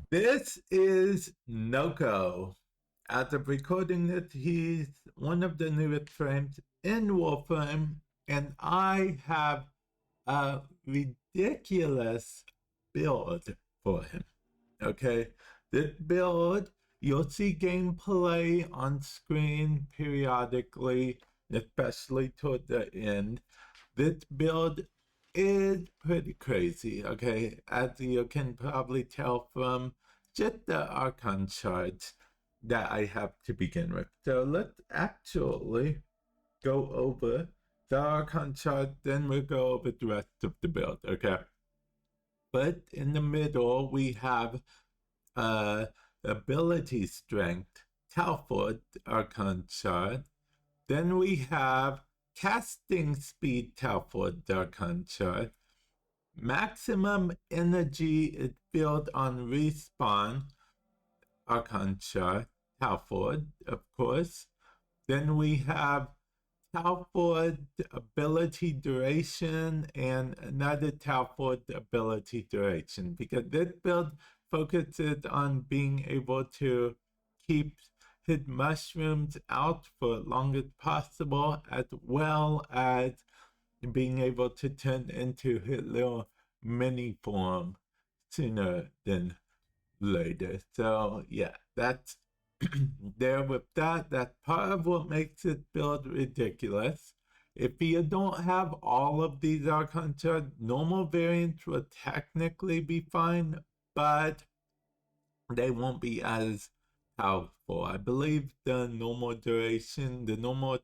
This is Nokko. As of recording this, he's one of the newest frames in Warframe, and I have a ridiculous build for him. Okay, this build, you'll see gameplay on screen periodically, especially toward the end. This build is pretty crazy, okay? As you can probably tell from just the Archon charts that I have to begin with. So let's actually go over the Archon chart, then we'll go over the rest of the build, okay? But in the middle, we have ability strength, Talford Archon chart. Then we have casting speed Talford Archon chart. Maximum energy is built on respawn Archon chart, Talford, of course. Then we have Talford ability duration and another Talford ability duration, because this build focuses on being able to keep his mushrooms out for as long as possible, as well as being able to turn into his little mini form sooner than later. So yeah, that's there with that. That's part of what makes it build ridiculous. If you don't have all of these Archon charts, normal variants will technically be fine, but they won't be as powerful. I believe the normal duration, the normal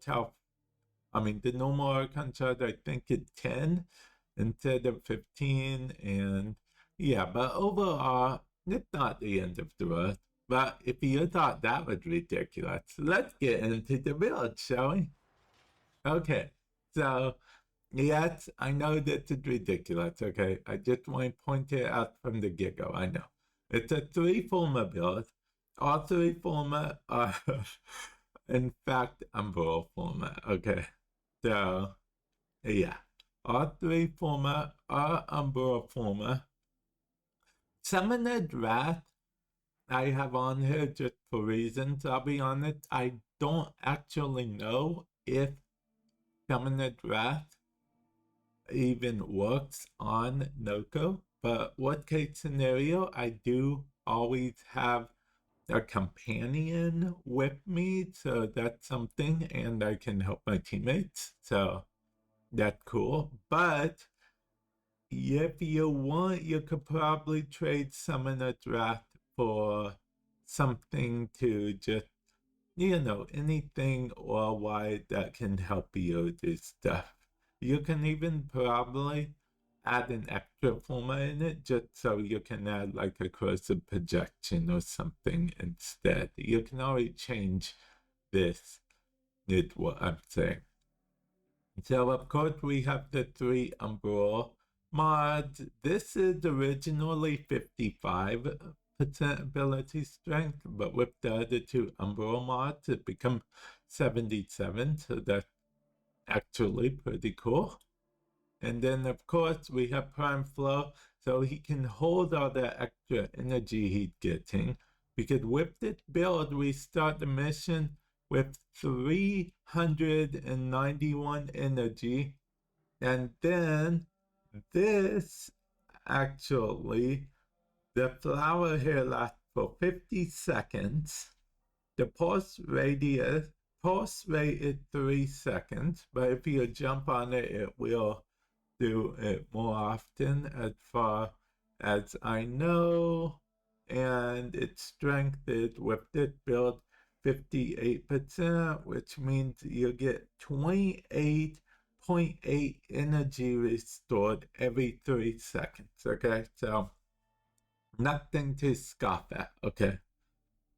Archon chart, I think it's 10 instead of 15. And yeah, but overall, it's not the end of the world. But if you thought that was ridiculous, let's get into the build, shall we? Okay, so yes, I know this is ridiculous, okay? I just want to point it out from the get-go, I know. It's a three-former build. All three former are, in fact, umbrella former, okay? So, yeah. All three former are umbrella former. Summoner Wrath I have on here just for reasons. I'll be honest, I don't actually know if Summoner Wrath even works on Nokko, but what case scenario, I do always have a companion with me, so that's something, and I can help my teammates, so that's cool. But if you want, you could probably trade Summoner Draft for something to just, anything worldwide that can help you do stuff. You can even probably add an extra format in it just so you can add like a corrosive projection or something instead. You can always change this, is what I'm saying. So of course we have the three Umbral mods. This is originally 55% ability strength, but with the other two Umbral mods it becomes 77, so that's actually pretty cool. And then of course we have Prime Flow, so he can hold all the extra energy he's getting, because with this build we start the mission with 391 energy, and then this actually, the flower here lasts for 50 seconds. The pulse rate is 3 seconds, but if you jump on it, it will do it more often as far as I know. And its strength is with this build 58%, which means you get 28.8 energy restored every 3 seconds. Okay, so nothing to scoff at. Okay,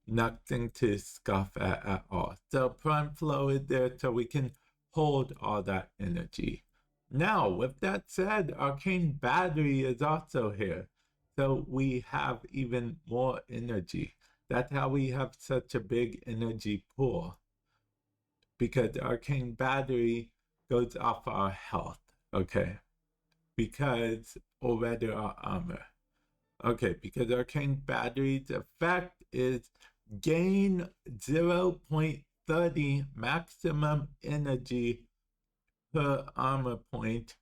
nothing to scoff at all. So Prime Flow is there so we can hold all that energy. Now, with that said, Arcane Battery is also here. So we have even more energy. That's how we have such a big energy pool. Because Arcane Battery goes off our health, okay? Or rather our armor. Okay, because Arcane Battery's effect is gain 0.30 maximum energy per armor point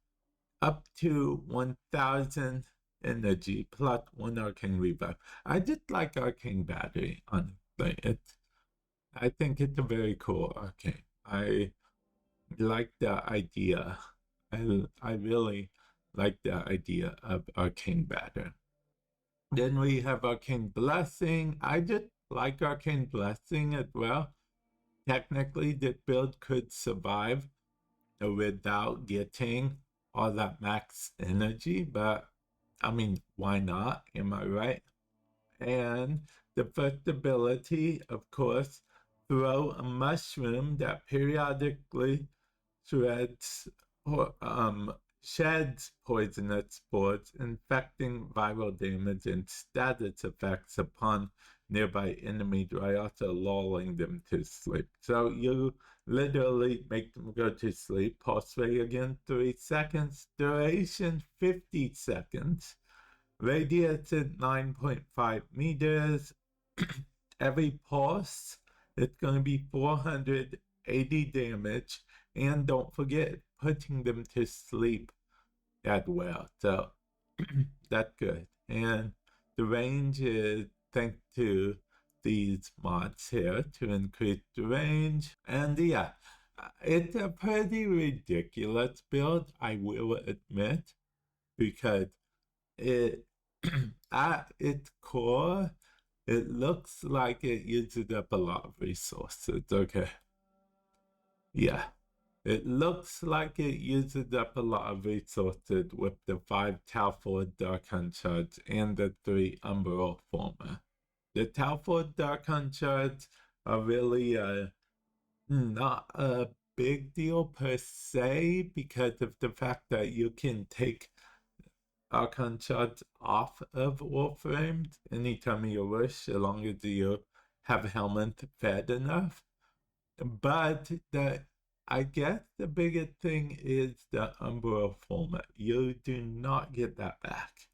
up to 1000 energy plus 1 arcane revive. I just like Arcane Battery, honestly. I think it's a very cool arcane. I like the idea. I really like the idea of Arcane Battery. Then we have Arcane Blessing. I just like Arcane Blessing as well. Technically, this build could survive without getting all that max energy, but I mean, why not? Am I right? And the first ability, of course, throw a mushroom that periodically shreds or sheds poisonous spores, infecting viral damage and status effects upon nearby enemies while also lulling them to sleep. So you literally make them go to sleep. Pulse rate again 3 seconds. Duration 50 seconds. Radius at 9.5 meters. Every pulse, it's going to be 480 damage. And don't forget putting them to sleep as well. So that's good. And the range is thanks to these mods here to increase the range. And yeah, it's a pretty ridiculous build, I will admit, because it at its core, it looks like it uses up a lot of resources. Okay. Yeah. It looks like it uses up a lot of resources with the 5 Tau 4 Archon shards and the 3 Umbral format. The Tau 4 Archon shards are really not a big deal per se because of the fact that you can take Archon shards off of Warframe anytime you wish, as long as you have Helmet fed enough. But I guess the biggest thing is the Umbral format. You do not get that back.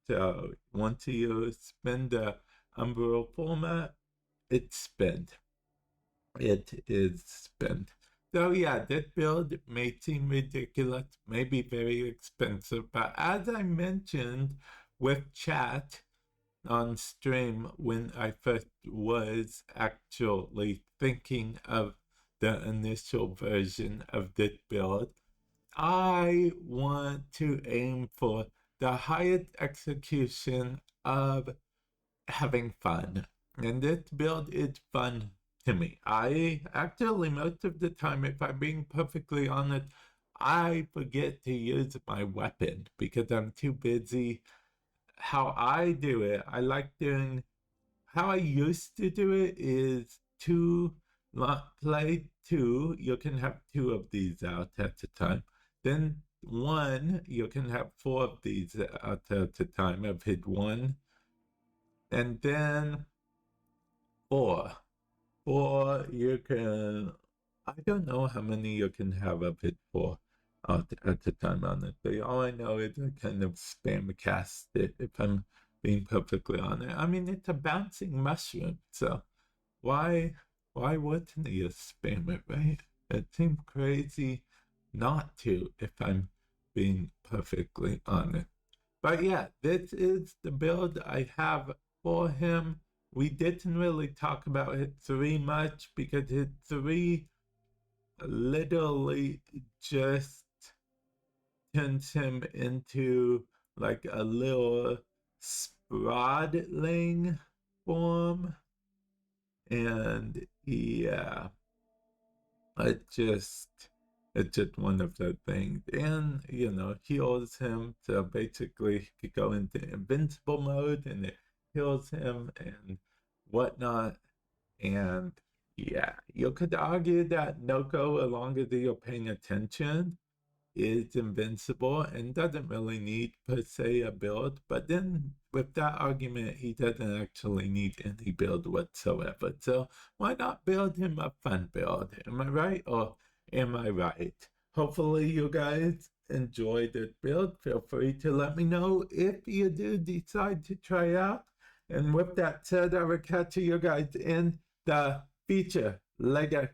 So once you spend the Umbral format, it's spent. It is spent. So yeah, this build may seem ridiculous, may be very expensive, but as I mentioned with chat on stream when I first was actually thinking of the initial version of this build, I want to aim for the highest execution of having fun. And this build is fun to me. I actually, most of the time, if I'm being perfectly honest, I forget to use my weapon because I'm too busy. How I do it, I like doing, how I used to do it is play two, you can have 2 of these out at a time. Then 1, you can have 4 of these out at a time. I've hit 1. And then 4. 4, you can, I don't know how many you can have of it for at a time, honestly. All I know is I kind of spam cast it, if I'm being perfectly honest. I mean, it's a bouncing mushroom, so why wouldn't you spam it, right? It seems crazy not to, if I'm being perfectly honest. But yeah, this is the build I have for him. We didn't really talk about hit 3 much because hit 3 literally just turns him into like a little sprodling form. And yeah, it's just one of the things. And heals him, so basically he could go into invincible mode and it heals him and whatnot. And yeah, you could argue that Nokko, as long as you're paying attention, is invincible and doesn't really need per se a build. But then with that argument, he doesn't actually need any build whatsoever. So why not build him a fun build? Am I right or am I right? Hopefully you guys enjoy this build, feel free to let me know if you do decide to try it out. And with that said, I will catch you guys in the future. Later.